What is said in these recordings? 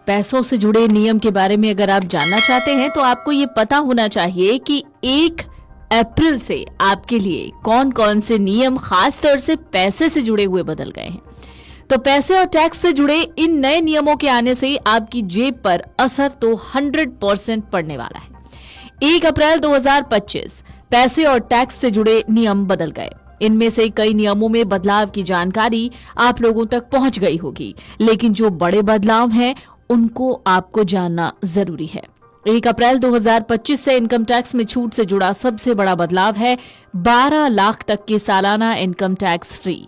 पैसों से जुड़े नियम के बारे में अगर आप जानना चाहते हैं तो आपको ये पता होना चाहिए कि 1 अप्रैल से आपके लिए कौन कौन से नियम खास तौर से पैसे से जुड़े हुए बदल गए हैं। तो पैसे और टैक्स से जुड़े इन नए नियमों के आने से आपकी जेब पर असर तो 100% पड़ने वाला है। 1 अप्रैल 2025 पैसे और टैक्स से जुड़े नियम बदल गए। इनमें से कई नियमों में बदलाव की जानकारी आप लोगों तक पहुंच गई होगी, लेकिन जो बड़े बदलाव हैं उनको आपको जानना जरूरी है। 1 अप्रैल 2025 से इनकम टैक्स में छूट से जुड़ा सबसे बड़ा बदलाव है 12 लाख तक की सालाना इनकम टैक्स फ्री।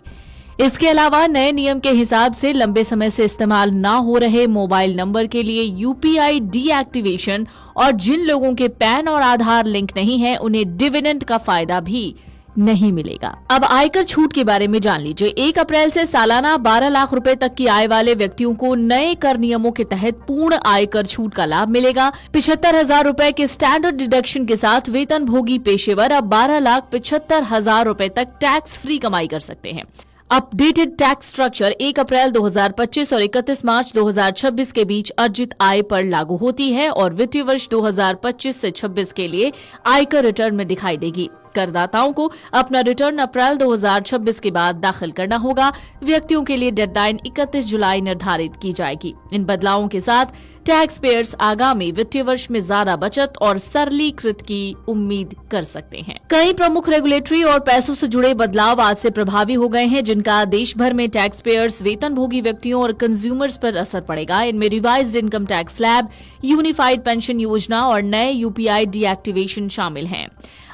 इसके अलावा नए नियम के हिसाब से लंबे समय से इस्तेमाल ना हो रहे मोबाइल नंबर के लिए यूपीआई डीएक्टिवेशन और जिन लोगों के पैन और आधार लिंक नहीं है उन्हें डिविडेंड का फायदा भी नहीं मिलेगा। अब आयकर छूट के बारे में जान लीजिए। 1 अप्रैल से सालाना 12 लाख रुपए तक की आय वाले व्यक्तियों को नए कर नियमों के तहत पूर्ण आयकर छूट का लाभ मिलेगा। 75,000 रुपए के स्टैंडर्ड डिडक्शन के साथ वेतन भोगी पेशेवर अब 12,75,000 रुपए तक टैक्स फ्री कमाई कर सकते हैं। अपडेटेड टैक्स स्ट्रक्चर 1 अप्रैल 2025 और 31 मार्च 2026 के बीच अर्जित आय पर लागू होती है और वित्तीय वर्ष 2025 से 26 के लिए आयकर रिटर्न में दिखाई देगी। करदाताओं को अपना रिटर्न अप्रैल 2026 के बाद दाखिल करना होगा। व्यक्तियों के लिए डेडलाइन 31 जुलाई निर्धारित की जाएगी। इन बदलावों के साथ टैक्स पेयर्स आगामी वित्तीय वर्ष में ज्यादा बचत और सरलीकृत की उम्मीद कर सकते हैं। कई प्रमुख रेगुलेटरी और पैसों से जुड़े बदलाव आज से प्रभावी हो गए हैं, जिनका देश भर में टैक्स पेयर्स, वेतनभोगी व्यक्तियों और कंज्यूमर्स पर असर पड़ेगा। इनमें revised income tax slab, unified pension योजना और नए यूपीआई डीएक्टिवेशन शामिल हैं।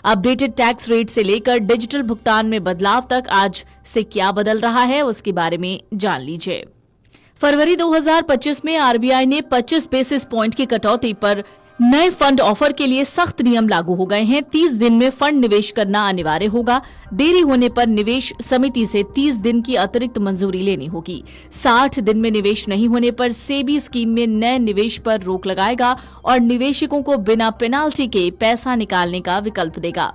अपडेटेड टैक्स रेट से लेकर डिजिटल भुगतान में बदलाव तक आज से क्या बदल रहा है उसके बारे में जान लीजिए। फरवरी 2025 में आरबीआई ने 25 बेसिस पॉइंट की कटौती पर नए फंड ऑफर के लिए सख्त नियम लागू हो गए हैं। 30 दिन में फंड निवेश करना अनिवार्य होगा। देरी होने पर निवेश समिति से 30 दिन की अतिरिक्त मंजूरी लेनी होगी। 60 दिन में निवेश नहीं होने पर सेबी स्कीम में नए निवेश पर रोक लगाएगा और निवेशकों को बिना पेनाल्टी के पैसा निकालने का विकल्प देगा।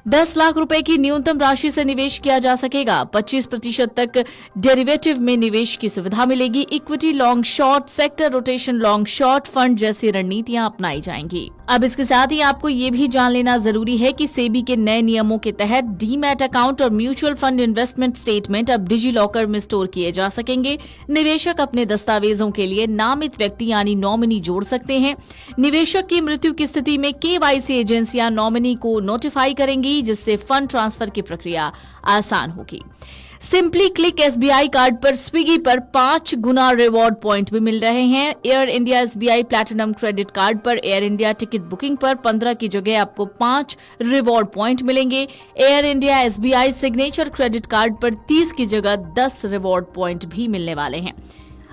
10 लाख रुपए की न्यूनतम राशि से निवेश किया जा सकेगा। 25% तक डेरिवेटिव में निवेश की सुविधा मिलेगी। Equity long short, sector rotation long short fund जैसी रणनीतियां अपनाई जाएंगी। अब इसके साथ ही आपको ये भी जान लेना जरूरी है कि सेबी के नए नियमों के तहत डीमैट अकाउंट और म्यूचुअल फंड इन्वेस्टमेंट स्टेटमेंट अब डिजी लॉकर में स्टोर किए जा सकेंगे। निवेशक अपने दस्तावेजों के लिए नामित व्यक्ति यानी नॉमिनी जोड़ सकते हैं। निवेशक की मृत्यु की स्थिति में केवाईसी एजेंसियां नॉमिनी को नोटिफाई करेंगी, जिससे फंड ट्रांसफर की प्रक्रिया आसान होगी। सिंपली क्लिक एसबीआई कार्ड पर स्विगी पर 5 गुना रिवॉर्ड पॉइंट भी मिल रहे हैं। Air India SBI platinum credit card पर एयर इंडिया टिकट बुकिंग पर 15 की जगह आपको 5 रिवॉर्ड पॉइंट मिलेंगे। Air India SBI signature credit card पर 30 की जगह 10 रिवॉर्ड पॉइंट भी मिलने वाले हैं।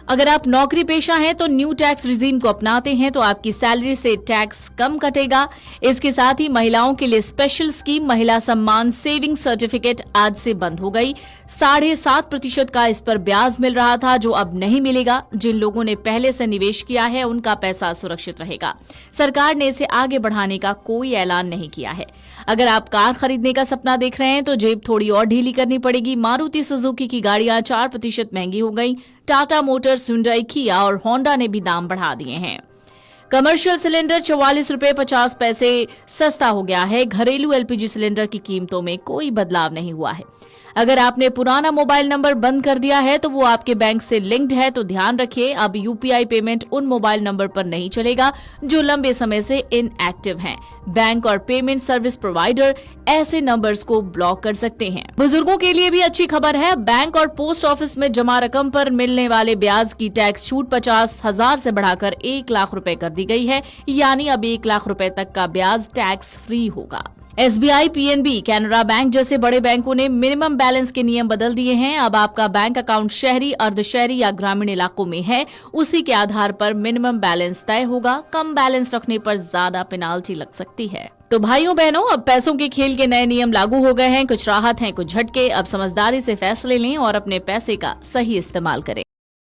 अगर आप नौकरी पेशा हैं तो न्यू टैक्स रिजीम को अपनाते हैं तो आपकी सैलरी से टैक्स कम कटेगा। इसके साथ ही महिलाओं के लिए स्पेशल स्कीम महिला सम्मान सेविंग सर्टिफिकेट आज से बंद हो गई। 7.5% का इस पर ब्याज मिल रहा था, जो अब नहीं मिलेगा। जिन लोगों ने पहले से निवेश किया है उनका पैसा सुरक्षित रहेगा। सरकार ने इसे आगे बढ़ाने का कोई ऐलान नहीं किया है। अगर आप कार खरीदने का सपना देख रहे हैं तो जेब थोड़ी और ढीली करनी पड़ेगी। मारुति सुजुकी की गाड़ियां 4% महंगी हो गई। टाटा मोटर्स, हुंडई, किया और होंडा ने भी दाम बढ़ा दिए हैं। कमर्शियल सिलेंडर 44 रुपए 50 पैसे सस्ता हो गया है। घरेलू एलपीजी सिलेंडर की कीमतों में कोई बदलाव नहीं हुआ है। अगर आपने पुराना मोबाइल नंबर बंद कर दिया है तो वो आपके बैंक से लिंक्ड है, तो ध्यान रखिए अब यूपीआई पेमेंट उन मोबाइल नंबर पर नहीं चलेगा जो लंबे समय से इनएक्टिव हैं। बैंक और पेमेंट सर्विस प्रोवाइडर ऐसे नंबर्स को ब्लॉक कर सकते हैं। बुजुर्गों के लिए भी अच्छी खबर है। बैंक और पोस्ट ऑफिस में जमा रकम पर मिलने वाले ब्याज की टैक्स छूट 50,000 से बढ़ाकर 1 लाख रुपए कर दी गई है, यानी अब 1 लाख रुपए तक का ब्याज टैक्स फ्री होगा। एसबीआई, पीएनबी, कैनरा बैंक जैसे बड़े बैंकों ने मिनिमम बैलेंस के नियम बदल दिए हैं। अब आपका बैंक अकाउंट शहरी, अर्धशहरी या ग्रामीण इलाकों में है, उसी के आधार पर मिनिमम बैलेंस तय होगा। कम बैलेंस रखने पर ज्यादा पेनाल्टी लग सकती है। तो भाइयों बहनों, अब पैसों के खेल के नए नियम लागू हो गए हैं। कुछ राहत हैं, कुछ झटके। अब समझदारी से फैसले लें और अपने पैसे का सही इस्तेमाल करें।